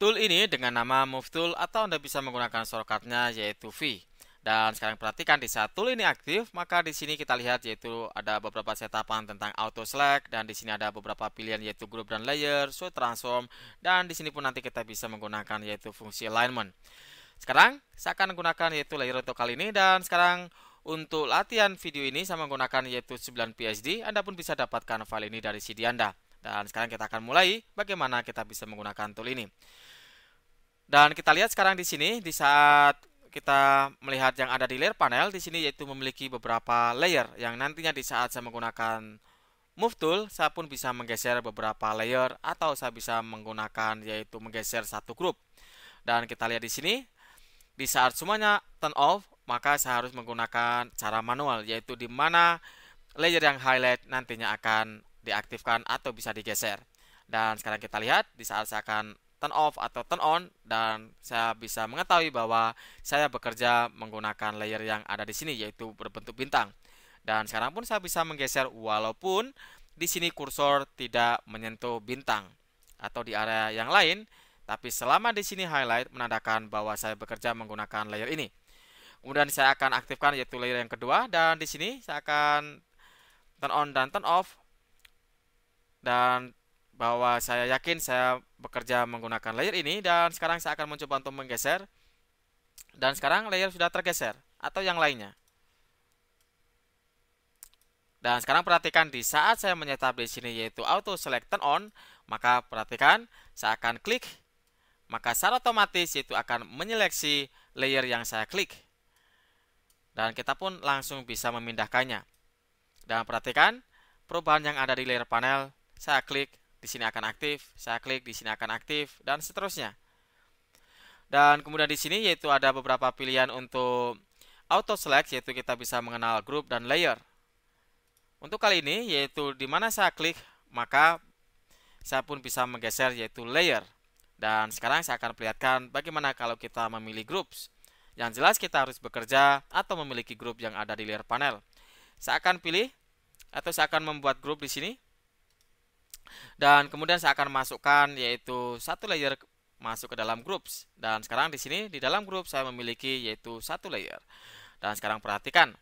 Tool ini dengan nama Move Tool atau Anda bisa menggunakan shortcutnya yaitu V. Dan sekarang perhatikan di saat tool ini aktif, maka di sini kita lihat yaitu ada beberapa setapan tentang auto select dan di sini ada beberapa pilihan yaitu group dan layer, show transform dan di sini pun nanti kita bisa menggunakan yaitu fungsi alignment. Sekarang saya akan menggunakan yaitu layer untuk kali ini dan sekarang untuk latihan video ini saya menggunakan yaitu 9 PSD. Anda pun bisa dapatkan file ini dari CD Anda. Dan sekarang kita akan mulai bagaimana kita bisa menggunakan tool ini. Dan kita lihat sekarang di sini di saat kita melihat yang ada di layer panel di sini yaitu memiliki beberapa layer yang nantinya di saat saya menggunakan Move Tool saya pun bisa menggeser beberapa layer atau saya bisa menggunakan yaitu menggeser satu grup. Dan kita lihat di sini di saat semuanya turn off maka saya harus menggunakan cara manual yaitu di mana layer yang highlight nantinya akan diaktifkan atau bisa digeser. Dan sekarang kita lihat di saat saya akan turn off atau turn on dan saya bisa mengetahui bahwa saya bekerja menggunakan layer yang ada di sini yaitu berbentuk bintang. Dan sekarang pun saya bisa menggeser walaupun di sini kursor tidak menyentuh bintang atau di area yang lain, tapi selama di sini highlight menandakan bahwa saya bekerja menggunakan layer ini. Kemudian saya akan aktifkan yaitu layer yang kedua dan di sini saya akan turn on dan turn off dan bahwa saya yakin saya bekerja menggunakan layer ini dan sekarang saya akan mencoba untuk menggeser dan sekarang layer sudah tergeser atau yang lainnya. Dan sekarang perhatikan di saat saya menyetap di sini yaitu auto select turn on, maka perhatikan saya akan klik, maka secara otomatis itu akan menyeleksi layer yang saya klik. Dan kita pun langsung bisa memindahkannya. Dan perhatikan perubahan yang ada di layer panel, saya klik di sini akan aktif, saya klik di sini akan aktif dan seterusnya. Dan kemudian di sini yaitu ada beberapa pilihan untuk auto select yaitu kita bisa mengenal group dan layer. Untuk kali ini yaitu di mana saya klik maka saya pun bisa menggeser yaitu layer. Dan sekarang saya akan perlihatkan bagaimana kalau kita memilih groups. Yang jelas kita harus bekerja atau memiliki grup yang ada di layer panel. Saya akan pilih atau saya akan membuat grup di sini. Dan kemudian saya akan masukkan yaitu satu layer masuk ke dalam groups. Dan sekarang di sini di dalam grup saya memiliki yaitu satu layer. Dan sekarang perhatikan.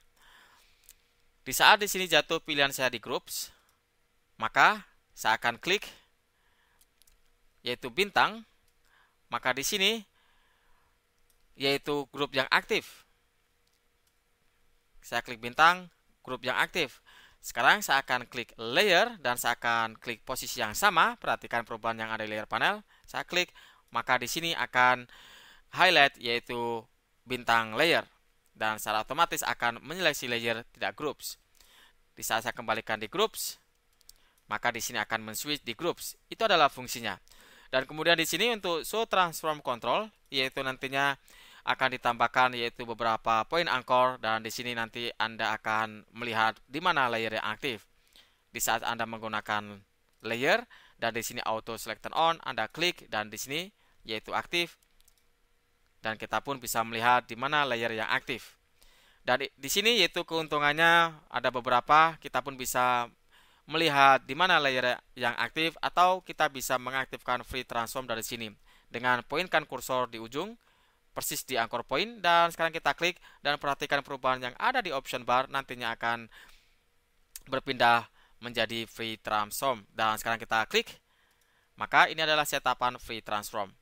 Di saat di sini jatuh pilihan saya di groups, maka saya akan klik yaitu bintang. Maka di sini yaitu grup yang aktif. Saya klik bintang, grup yang aktif. Sekarang saya akan klik layer dan saya akan klik posisi yang sama. Perhatikan perubahan yang ada di layer panel. Saya klik, maka di sini akan highlight yaitu bintang layer dan secara otomatis akan menyeleksi layer tidak groups. Di saat saya kembalikan di groups, maka di sini akan men-switch di groups. Itu adalah fungsinya. Dan kemudian di sini untuk show transform control yaitu nantinya akan ditambahkan yaitu beberapa poin angkor dan di sini nanti Anda akan melihat di mana layer yang aktif. Di saat Anda menggunakan layer dan di sini auto select turn on, Anda klik dan di sini yaitu aktif. Dan kita pun bisa melihat di mana layer yang aktif. Dan di sini yaitu keuntungannya ada beberapa, kita pun bisa melihat di mana layer yang aktif atau kita bisa mengaktifkan free transform dari sini dengan poinkan kursor di ujung persis di anchor point dan sekarang kita klik dan perhatikan perubahan yang ada di option bar nantinya akan berpindah menjadi free transform dan sekarang kita klik maka ini adalah setapan free transform.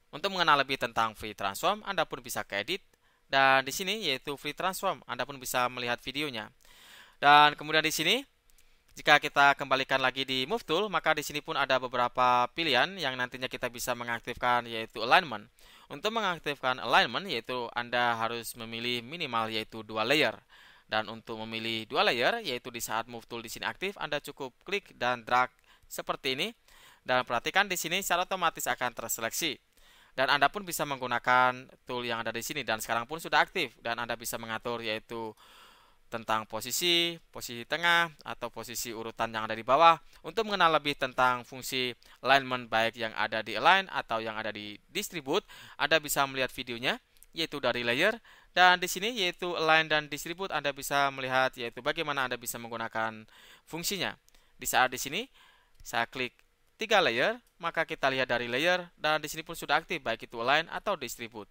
Untuk mengenal lebih tentang free transform Anda pun bisa ke edit dan di sini yaitu free transform Anda pun bisa melihat videonya. Dan kemudian di sini jika kita kembalikan lagi di Move Tool, maka di sini pun ada beberapa pilihan yang nantinya kita bisa mengaktifkan yaitu alignment. Untuk mengaktifkan alignment yaitu Anda harus memilih minimal yaitu 2 layer. Dan untuk memilih 2 layer yaitu di saat Move Tool di sini aktif, Anda cukup klik dan drag seperti ini. Dan perhatikan di sini secara otomatis akan terseleksi. Dan Anda pun bisa menggunakan tool yang ada di sini dan sekarang pun sudah aktif dan Anda bisa mengatur yaitu tentang posisi tengah atau posisi urutan yang ada di bawah. Untuk mengenal lebih tentang fungsi alignment baik yang ada di align atau yang ada di distribute, Anda bisa melihat videonya yaitu dari layer dan di sini yaitu align dan distribute Anda bisa melihat yaitu bagaimana Anda bisa menggunakan fungsinya. Di saat di sini saya klik 3 layer, maka kita lihat dari layer dan di sini pun sudah aktif baik itu align atau distribute.